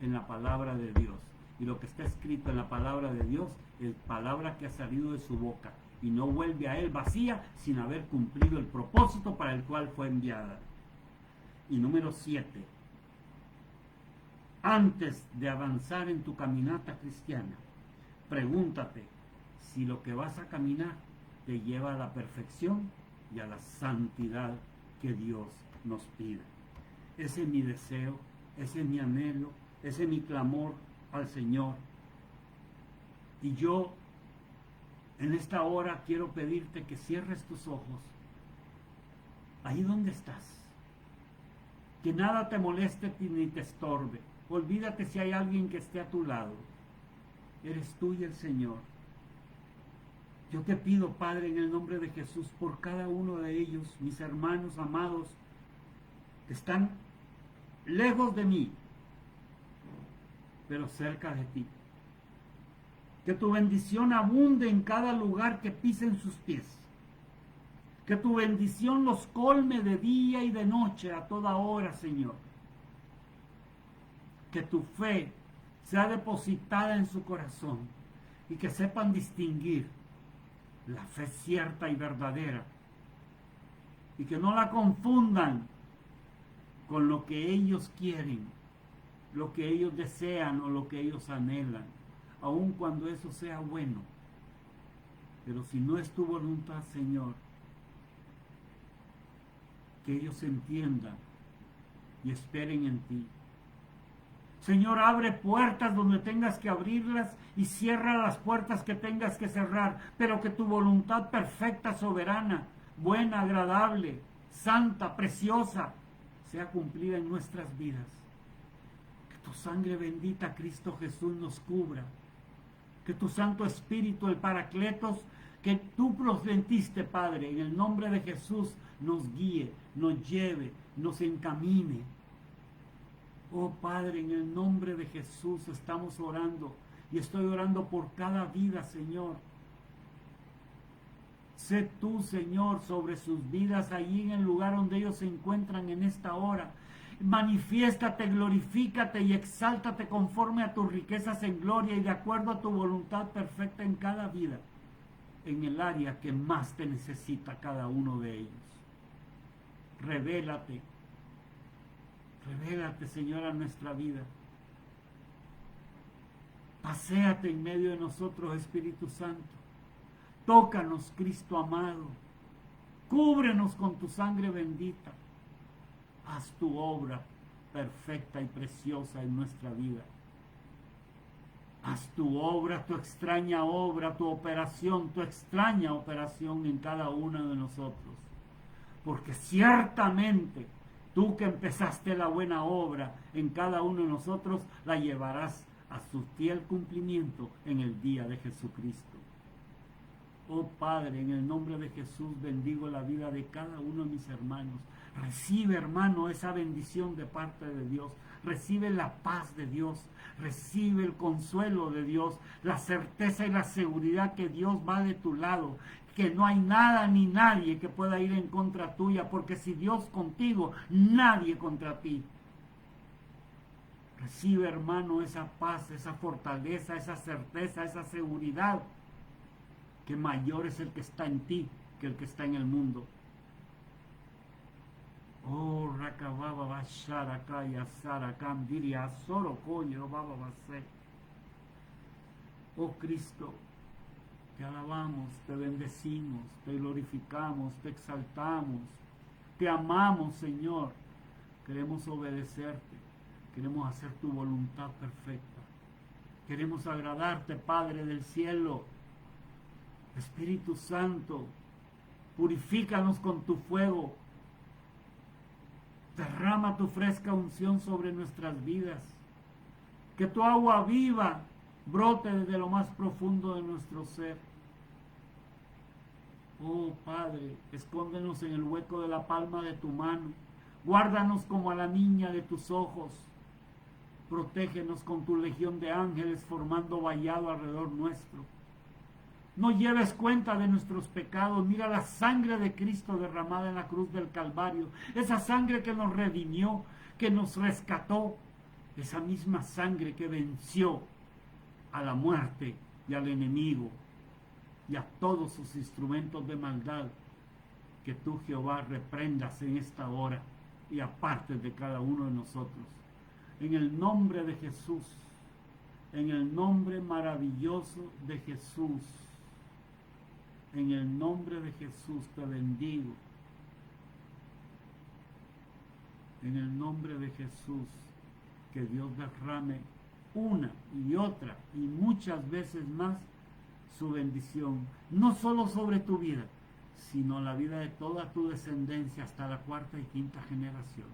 en la palabra de Dios. Y lo que está escrito en la palabra de Dios es palabra que ha salido de su boca y no vuelve a él vacía sin haber cumplido el propósito para el cual fue enviada. Y número 7, antes de avanzar en tu caminata cristiana, pregúntate si lo que vas a caminar te lleva a la perfección y a la santidad que Dios nos pide. Ese es mi deseo, ese es mi anhelo, ese es mi clamor al Señor. Y yo en esta hora quiero pedirte que cierres tus ojos, ahí donde estás, que nada te moleste ni te estorbe. Olvídate si hay alguien que esté a tu lado. Eres tú y el Señor. Yo te pido, Padre, en el nombre de Jesús, por cada uno de ellos, mis hermanos amados, que están lejos de mí, pero cerca de ti. Que tu bendición abunde en cada lugar que pisen sus pies. Que tu bendición los colme de día y de noche a toda hora, Señor. Que tu fe sea depositada en su corazón y que sepan distinguir la fe cierta y verdadera, y que no la confundan con lo que ellos quieren, lo que ellos desean o lo que ellos anhelan, aun cuando eso sea bueno. Pero si no es tu voluntad, Señor, que ellos entiendan y esperen en ti. Señor, abre puertas donde tengas que abrirlas y cierra las puertas que tengas que cerrar, pero que tu voluntad perfecta, soberana, buena, agradable, santa, preciosa, sea cumplida en nuestras vidas. Que tu sangre bendita, Cristo Jesús, nos cubra. Que tu Santo Espíritu, el Paracletos, que tú prometiste, Padre, en el nombre de Jesús, nos guíe, nos lleve, nos encamine. Oh Padre, en el nombre de Jesús estamos orando y estoy orando por cada vida, Señor. Sé tú, Señor, sobre sus vidas allí en el lugar donde ellos se encuentran en esta hora. Manifiéstate, glorifícate y exáltate conforme a tus riquezas en gloria y de acuerdo a tu voluntad perfecta en cada vida, en el área que más te necesita cada uno de ellos. Revélate, Señor, a nuestra vida. Paséate en medio de nosotros, Espíritu Santo. Tócanos, Cristo amado. Cúbrenos con tu sangre bendita. Haz tu obra perfecta y preciosa en nuestra vida. Haz tu obra, tu extraña obra, tu operación, tu extraña operación en cada uno de nosotros. Porque ciertamente tú que empezaste la buena obra en cada uno de nosotros, la llevarás a su fiel cumplimiento en el día de Jesucristo. Oh Padre, en el nombre de Jesús bendigo la vida de cada uno de mis hermanos. Recibe, hermano, esa bendición de parte de Dios. Recibe la paz de Dios. Recibe el consuelo de Dios. La certeza y la seguridad que Dios va de tu lado. Que no hay nada ni nadie que pueda ir en contra tuya. Porque si Dios contigo, nadie contra ti. Recibe, hermano, esa paz, esa fortaleza, esa certeza, esa seguridad. Que mayor es el que está en ti que el que está en el mundo. Oh, Rakababa Basharakaya Sarakam Diria Sorokoyo Baba Base. Oh Cristo, te alabamos, te bendecimos, te glorificamos, te exaltamos, te amamos, Señor. Queremos obedecerte, queremos hacer tu voluntad perfecta. Queremos agradarte, Padre del cielo. Espíritu Santo, purifícanos con tu fuego. Derrama tu fresca unción sobre nuestras vidas. Que tu agua viva brote desde lo más profundo de nuestro ser. Oh Padre, escóndenos en el hueco de la palma de tu mano. Guárdanos como a la niña de tus ojos. Protégenos con tu legión de ángeles formando vallado alrededor nuestro. No lleves cuenta de nuestros pecados. Mira la sangre de Cristo derramada en la cruz del Calvario. Esa sangre que nos redimió, que nos rescató. Esa misma sangre que venció a la muerte y al enemigo y a todos sus instrumentos de maldad. Que tú, Jehová, reprendas en esta hora y apartes de cada uno de nosotros. En el nombre de Jesús, en el nombre maravilloso de Jesús. En el nombre de Jesús te bendigo. En el nombre de Jesús, que Dios derrame una y otra y muchas veces más su bendición, no solo sobre tu vida, sino la vida de toda tu descendencia hasta la cuarta y quinta generación.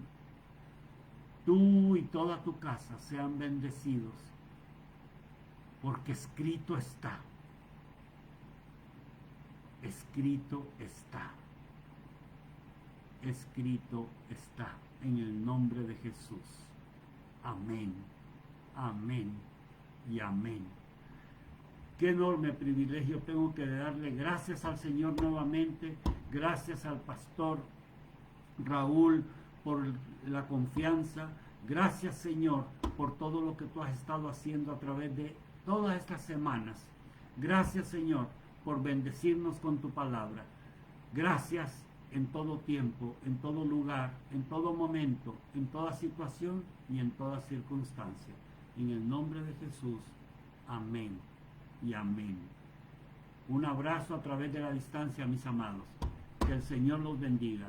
Tú y toda tu casa sean bendecidos, porque escrito está. Escrito está. Escrito está. En el nombre de Jesús. Amén. Amén y amén. Qué enorme privilegio tengo que darle gracias al Señor nuevamente. Gracias al pastor Raúl por la confianza. Gracias, Señor, por todo lo que tú has estado haciendo a través de todas estas semanas. Gracias, Señor, por bendecirnos con tu palabra. Gracias en todo tiempo, en todo lugar, en todo momento, en toda situación y en toda circunstancia. En el nombre de Jesús. Amén y amén. Un abrazo a través de la distancia, mis amados. Que el Señor los bendiga.